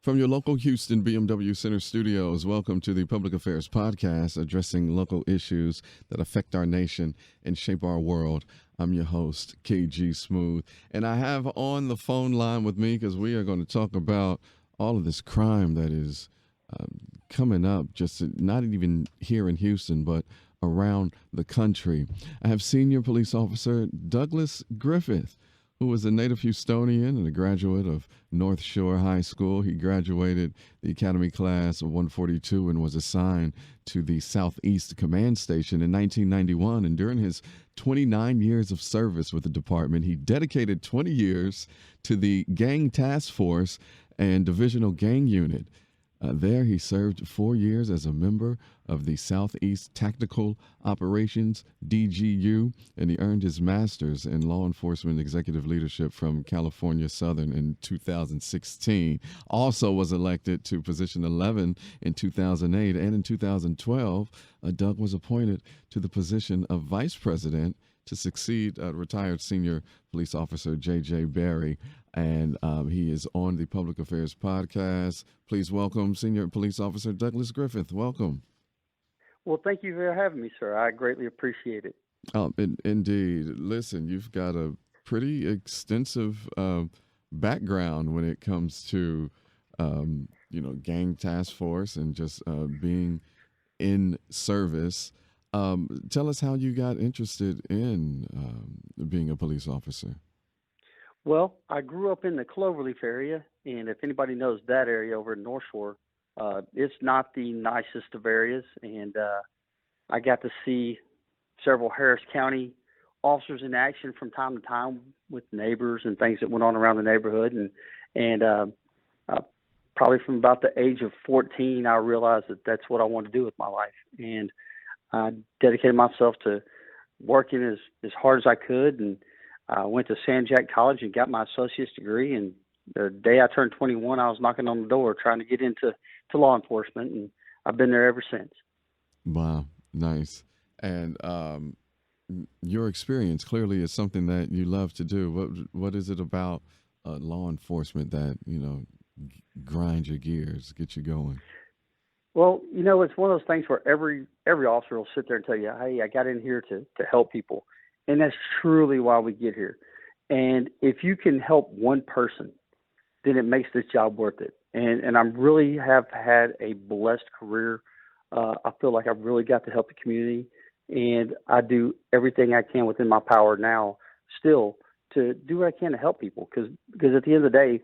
From your local Houston BMW Center studios, welcome to the Public Affairs Podcast, addressing local issues that affect our nation and shape our world. I'm your host, KG Smooth, and I have on the phone line with me because we are going to talk about all of this crime that is coming up, just not even here in Houston, but around the country. I have Senior Police Officer Douglas Griffith, who was a native Houstonian and a graduate of North Shore High School. He graduated the Academy Class of 142 and was assigned to the Southeast Command Station in 1991. And during his 29 years of service with the department, he dedicated 20 years to the Gang Task Force and Divisional Gang Unit. There, he served 4 years as a member of the Southeast Tactical Operations, DGU, and he earned his master's in law enforcement executive leadership from California Southern in 2016. Also was elected to position 11 in 2008, and in 2012, Doug was appointed to the position of vice president to succeed retired senior police officer J.J. Berry. And he is on the Public Affairs Podcast. Please welcome Senior Police Officer Douglas Griffith. Welcome. Well, thank you for having me, sir. I greatly appreciate it. Indeed. Listen, you've got a pretty extensive background when it comes to, gang task force and just being in service. Tell us how you got interested in being a police officer. Well, I grew up in the Cloverleaf area, and if anybody knows that area over in North Shore, it's not the nicest of areas, and I got to see several Harris County officers in action from time to time with neighbors and things that went on around the neighborhood, and probably from about the age of 14, I realized that that's what I wanted to do with my life, and I dedicated myself to working as hard as I could, and I went to San Jack College and got my associate's degree, and the day I turned 21, I was knocking on the door trying to get into law enforcement, and I've been there ever since. Wow, nice. And your experience clearly is something that you love to do. What is it about law enforcement that, grinds your gears, get you going? Well, it's one of those things where every officer will sit there and tell you, hey, I got in here to help people. And that's truly why we get here. And if you can help one person, then it makes this job worth it. And I really have had a blessed career. I feel like I've really got to help the community. And I do everything I can within my power now still to do what I can to help people. Because at the end of the day,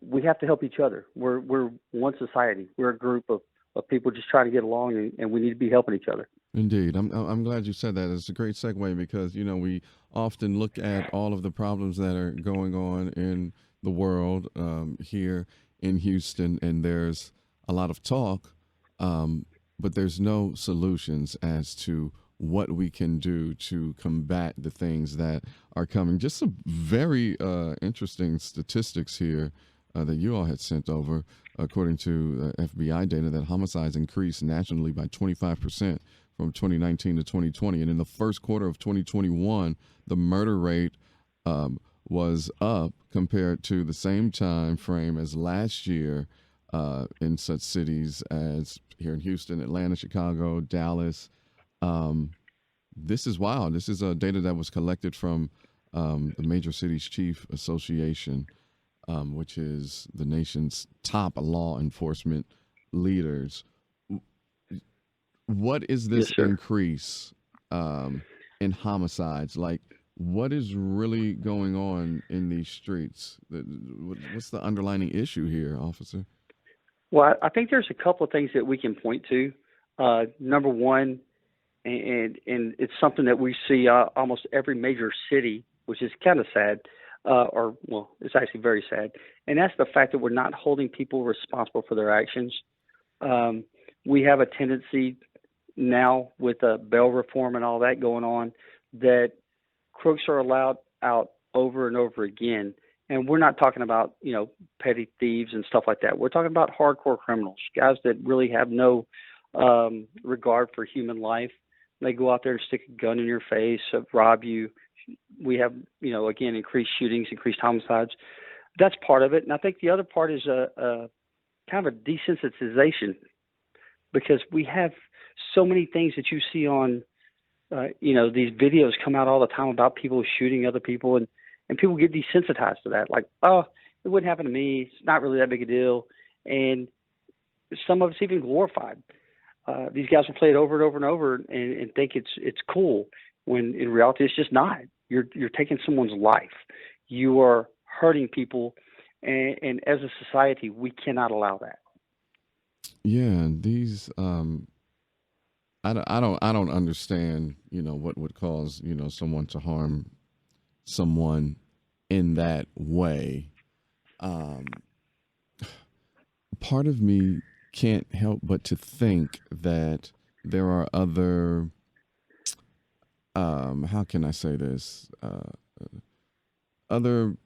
we have to help each other. We're one society. We're a group of people just trying to get along, and we need to be helping each other. Indeed. I'm glad you said that. It's a great segue because, we often look at all of the problems that are going on in the world here in Houston, and there's a lot of talk, but there's no solutions as to what we can do to combat the things that are coming. Just some very interesting statistics here that you all had sent over, according to FBI data, that homicides increased nationally by 25% from 2019 to 2020. And in the first quarter of 2021, the murder rate was up compared to the same time frame as last year in such cities as here in Houston, Atlanta, Chicago, Dallas. This is wild. This is data that was collected from the Major Cities Chief Association, which is the nation's top law enforcement leaders. What is this increase in homicides? Like, what is really going on in these streets? What's the underlying issue here, officer? Well, I think there's a couple of things that we can point to. Number one, and it's something that we see almost every major city, which is kind of sad, it's actually very sad. And that's the fact that we're not holding people responsible for their actions. We have a tendency now with bail reform and all that going on that crooks are allowed out over and over again. And we're not talking about, petty thieves and stuff like that. We're talking about hardcore criminals, guys that really have no regard for human life. They go out there and stick a gun in your face, rob you. We have, again, increased shootings, increased homicides. That's part of it. And I think the other part is kind of a desensitization because we have so many things that you see on, these videos come out all the time about people shooting other people, and people get desensitized to that. Like, oh, it wouldn't happen to me. It's not really that big a deal. And some of it's even glorified. These guys will play it over and over and over and think it's cool, when in reality it's just not. You're taking someone's life. You are hurting people, and as a society, we cannot allow that. Yeah, these I don't understand, what would cause, someone to harm someone in that way. Part of me can't help but to think that there are other, how can I say this, other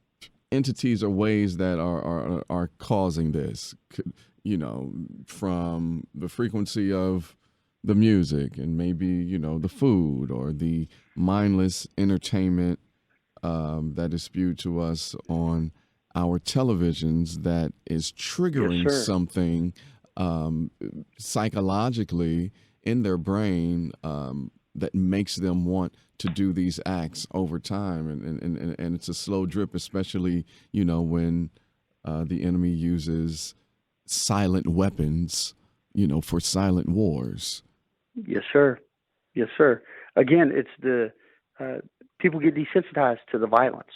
entities or ways that are causing this, from the frequency of the music and maybe, the food or the mindless entertainment that is spewed to us on our televisions that is triggering something psychologically in their brain that makes them want to do these acts over time. And it's a slow drip, especially, when the enemy uses silent weapons, for silent wars. Yes, sir. Yes, sir. Again, it's the people get desensitized to the violence.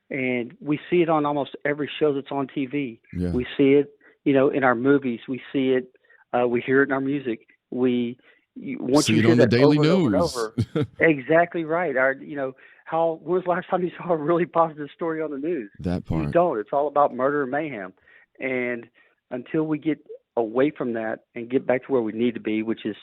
And we see it on almost every show that's on TV. Yeah. We see it, in our movies. We see it. We hear it in our music. Once see you it hear on the that daily over news. and over, exactly right. When was the last time you saw a really positive story on the news? That part. You don't. It's all about murder and mayhem. And until we get away from that and get back to where we need to be, which is,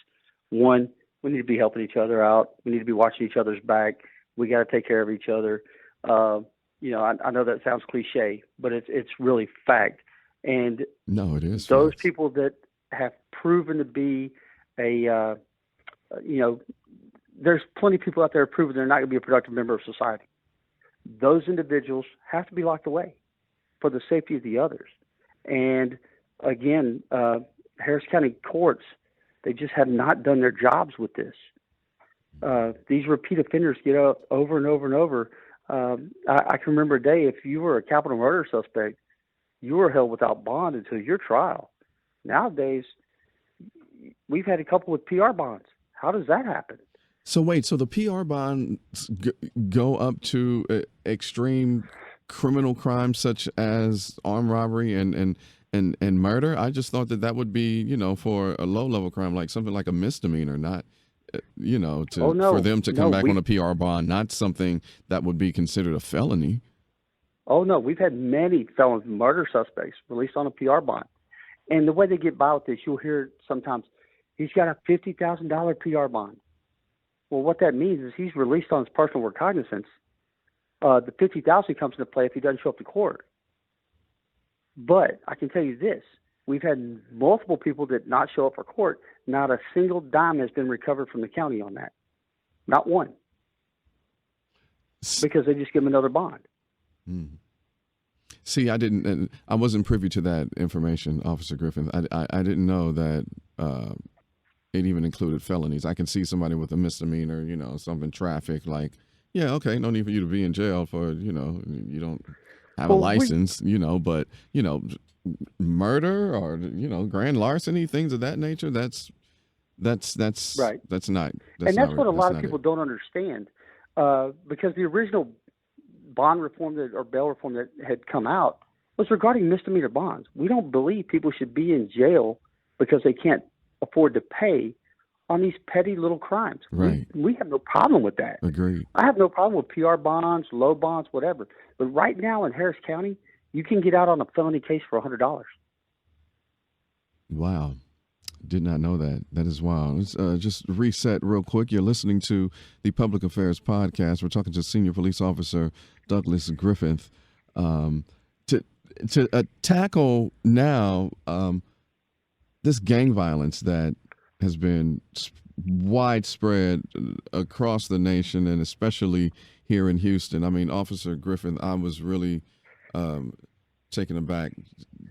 one, we need to be helping each other out. We need to be watching each other's back. We got to take care of each other. I know that sounds cliche, but it's really fact. And no, it is. Those facts. people that have proven to be there's plenty of people out there proving they're not going to be a productive member of society. Those individuals have to be locked away for the safety of the others. And again, Harris County courts, they just have not done their jobs with this. These repeat offenders get up over and over and over. I can remember a day, if you were a capital murder suspect, you were held without bond until your trial. Nowadays, we've had a couple with PR bonds. How does that happen? So wait, so the PR bonds go up to extreme criminal crimes such as armed robbery and murder? I just thought that would be, for a low-level crime, like something like a misdemeanor, not, for them to come back on a PR bond, not something that would be considered a felony. Oh, no, we've had many felon murder suspects released on a PR bond. And the way they get by with this, you'll hear sometimes, he's got a $50,000 PR bond. Well, what that means is he's released on his personal recognizance. The $50,000 comes into play if he doesn't show up to court. But I can tell you this, we've had multiple people that not show up for court. Not a single dime has been recovered from the county on that. Not one. Because they just give him another bond. Hmm. See, I wasn't privy to that information, Officer Griffith. I didn't know that it even included felonies. I can see somebody with a misdemeanor, something traffic, like, yeah, okay, no need for you to be in jail for, you don't have a license, but, murder or, grand larceny, things of that nature, that's right. That's not. And that's what a lot of people don't understand, because the original bond reform or bail reform that had come out was regarding misdemeanor bonds. We don't believe people should be in jail because they can't afford to pay on these petty little crimes. Right. We have no problem with that. Agreed. I have no problem with PR bonds, low bonds, whatever. But right now in Harris County, you can get out on a felony case for $100. Wow. Did not know that. That is wild. Let's just reset real quick. You're listening to the Public Affairs Podcast. We're talking to Senior Police Officer Douglas Griffith. To tackle now this gang violence that has been widespread across the nation and especially here in Houston. I mean, Officer Griffith, I was really taken aback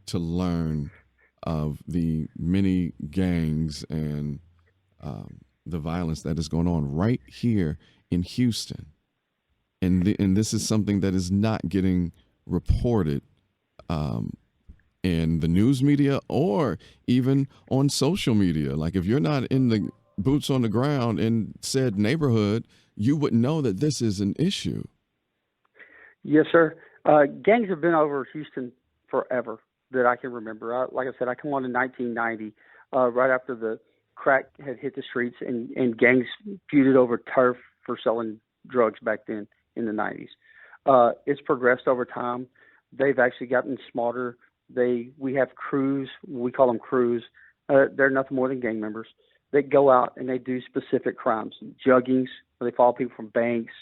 to learn of the many gangs and the violence that is going on right here in Houston. And this is something that is not getting reported in the news media or even on social media. Like if you're not in the boots on the ground in said neighborhood, you would know that this is an issue. Yes, sir. Gangs have been over Houston forever that I can remember. Like I said, I come on in 1990, right after the crack had hit the streets, and gangs feuded over turf for selling drugs back then in the 90s. It's progressed over time. They've actually gotten smarter. We have crews. We call them crews. They're nothing more than gang members. They go out and they do specific crimes, juggings, where they follow people from banks.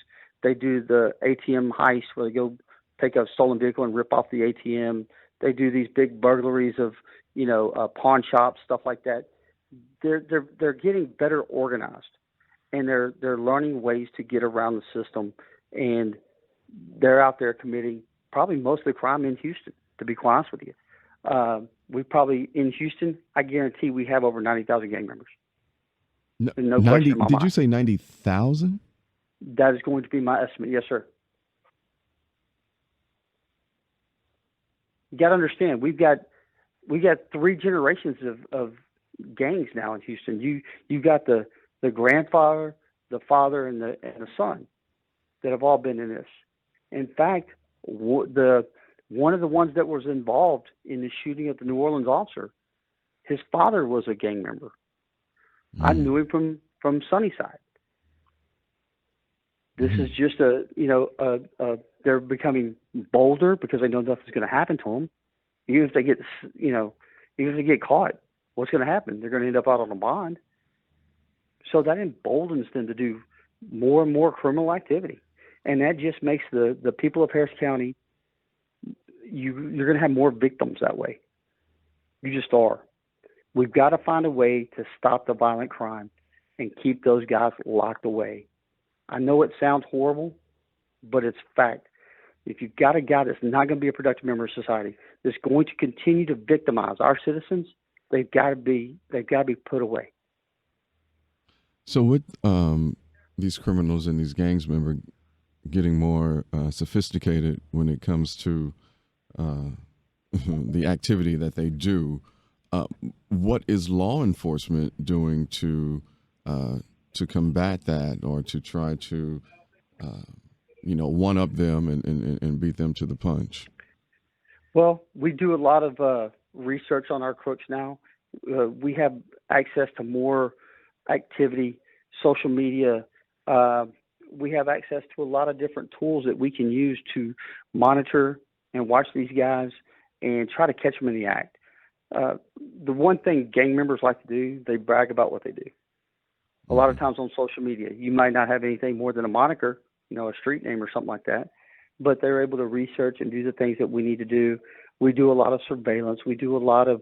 They do the ATM heist, where they go take a stolen vehicle and rip off the ATM. They do these big burglaries of, pawn shops, stuff like that. They're getting better organized, and they're learning ways to get around the system, and they're out there committing probably most of the crime in Houston, to be quite honest with you. We probably, in Houston, I guarantee we have over 90,000 gang members. No 90, question in my did mind. you say 90,000? That is going to be my estimate. Yes, sir. You got to understand, we've got 3 generations of gangs now in Houston. You've got the grandfather, the father, and the son that have all been in this. In fact, one of the ones that was involved in the shooting of the New Orleans officer, his father was a gang member. I knew him from Sunnyside. This is just they're becoming bolder because they know nothing's going to happen to them. Even if they get caught, what's going to happen? They're going to end up out on a bond. So that emboldens them to do more and more criminal activity. And that just makes the people of Harris County, you're going to have more victims that way. You just are. We've got to find a way to stop the violent crime and keep those guys locked away. I know it sounds horrible, but it's fact. If you've got a guy that's not going to be a productive member of society, that's going to continue to victimize our citizens, they've got to be put away. So with these criminals and these gangs members getting more sophisticated when it comes to the activity that they do, what is law enforcement doing to combat that, or to try to one up them and beat them to the punch? Well, we do a lot of research on our crooks now. We have access to more activity, social media. We have access to a lot of different tools that we can use to monitor and watch these guys and try to catch them in the act. The one thing gang members like to do, they brag about what they do. A lot of times on social media, you might not have anything more than a moniker, a street name or something like that, but they're able to research and do the things that we need to do. We do a lot of surveillance. We do a lot of,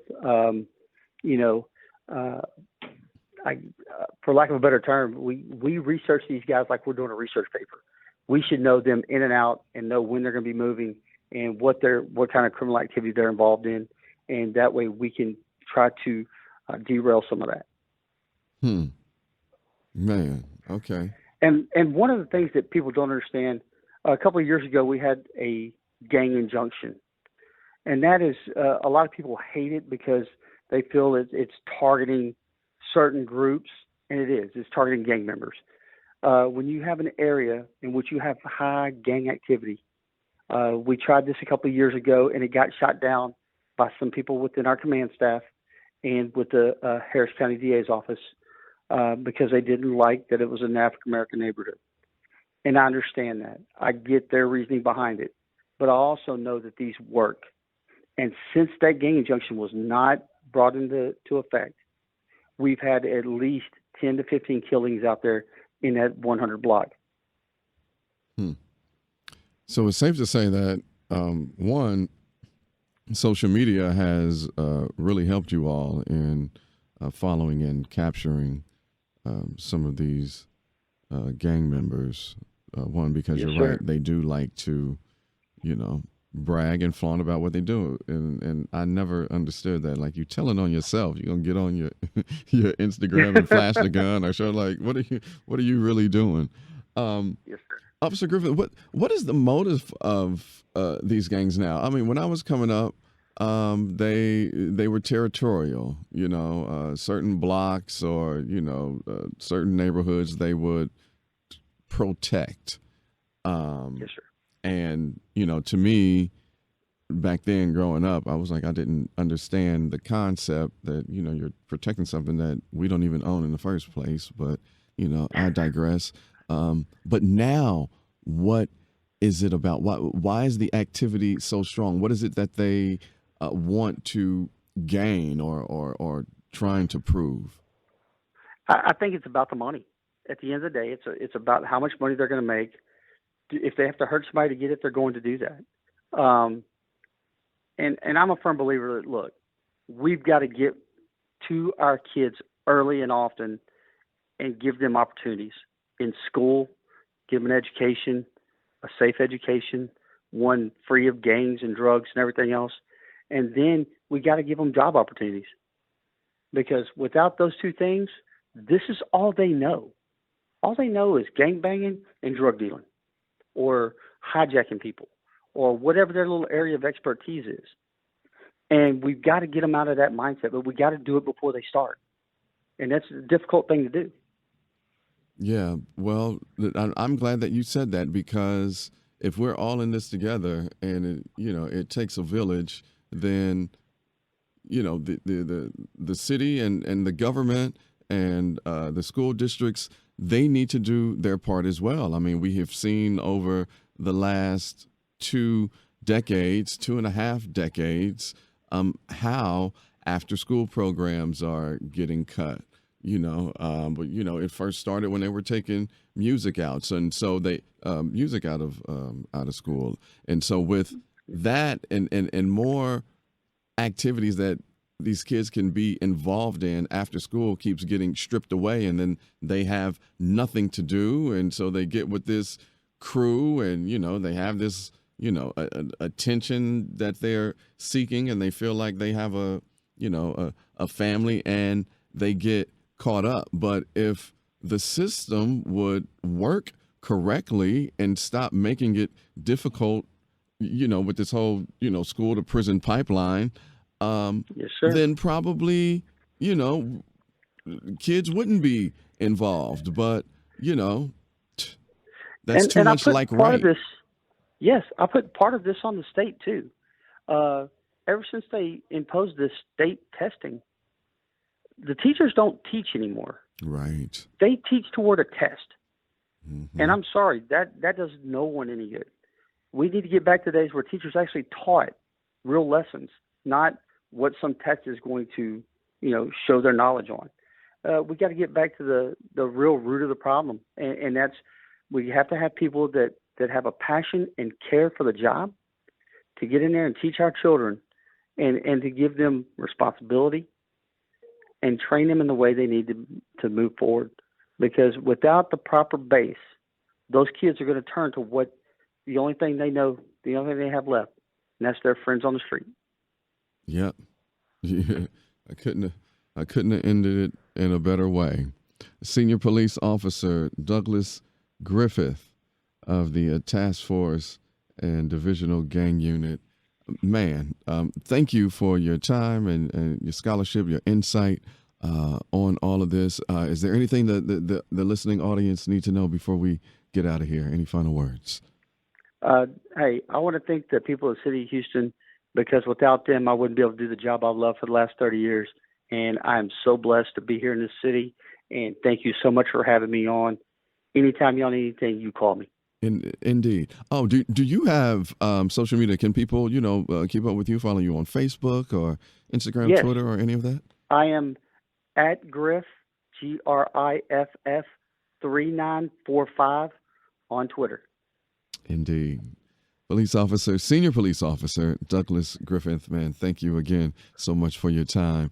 for lack of a better term, we research these guys like we're doing a research paper. We should know them in and out and know when they're going to be moving and what kind of criminal activity they're involved in, and that way we can try to derail some of that. Man, okay. And one of the things that people don't understand, a couple of years ago we had a gang injunction, and that is a lot of people hate it because they feel it's targeting certain groups, and it is. It's targeting gang members. When you have an area in which you have high gang activity, we tried this a couple of years ago, and it got shot down by some people within our command staff and with the Harris County DA's office because they didn't like that it was an African American neighborhood. And I understand that. I get their reasoning behind it. But I also know that these work. And since that gang injunction was not brought into effect, we've had at least 10 to 15 killings out there in that 100 block. So it's safe to say that, one, social media has really helped you all in following and capturing some of these gang members. One, because Yes, you're sir. right, they do like to, brag and flaunt about what they do, and I never understood that. Like, you telling on yourself, you're gonna get on your your Instagram and flash the gun or show, like, what are you really doing? Yes, sir. Officer Griffith, what is the motive of these gangs now? I mean, when I was coming up, they were territorial. Certain blocks or certain neighborhoods they would protect. Yes, sir. And to me, back then growing up, I was like, I didn't understand the concept that you're protecting something that we don't even own in the first place. But I digress. But now, what is it about? Why is the activity so strong? What is it that they want to gain or trying to prove? I think it's about the money. At the end of the day, it's about how much money they're going to make. If they have to hurt somebody to get it, they're going to do that. And I'm a firm believer that, look, we've got to get to our kids early and often and give them opportunities in school, give them an education, a safe education, one free of gangs and drugs and everything else. And then we got to give them job opportunities, because without those two things, this is all they know. All they know is gang banging and drug dealing, or hijacking people, or whatever their little area of expertise is. And we've got to get them out of that mindset, but we got to do it before they start. And that's a difficult thing to do. Yeah, well, I'm glad that you said that, because if we're all in this together and it takes a village, then the city and the government and the school districts, they need to do their part as well. I mean, we have seen over the last 2.5 decades, how after-school programs are getting cut. But it first started when they were taking music out, and so they music out of school, and so with that and more activities that these kids can be involved in after school keeps getting stripped away, and then they have nothing to do, and so they get with this crew, and they have this attention that they're seeking, and they feel like they have a family, and they get caught up. But if the system would work correctly and stop making it difficult, with this whole school to prison pipeline, yes, sir. then probably kids wouldn't be involved. But that's too much like right. Yes, I put part of this on the state too. Ever since they imposed this state testing, the teachers don't teach anymore. Right. They teach toward a test. Mm-hmm. And I'm sorry, that does no one any good. We need to get back to days where teachers actually taught real lessons, not what some test is going to, show their knowledge on. We got to get back to the real root of the problem. And that's, we have to have people that have a passion and care for the job to get in there and teach our children and to give them responsibility and train them in the way they need to move forward. Because without the proper base, those kids are going to turn to what the only thing they know, the only thing they have left, and that's their friends on the street. Yep. Yeah. I couldn't have ended it in a better way. Senior Police Officer Douglas Griffith of the Task Force and Divisional Gang Unit. Man, thank you for your time and your scholarship, your insight on all of this. Is there anything that the listening audience need to know before we get out of here? Any final words? Hey, I want to thank the people of the city of Houston, because without them, I wouldn't be able to do the job I've loved for the last 30 years. And I'm so blessed to be here in this city. And thank you so much for having me on. Anytime y'all need anything, you call me. Indeed. Oh, do you have social media? Can people, keep up with you, follow you on Facebook or Instagram, yes. Twitter, or any of that? I am at Griff, GRIFF 3945 on Twitter. Indeed. Senior Police Officer Douglas Griffith, man, thank you again so much for your time.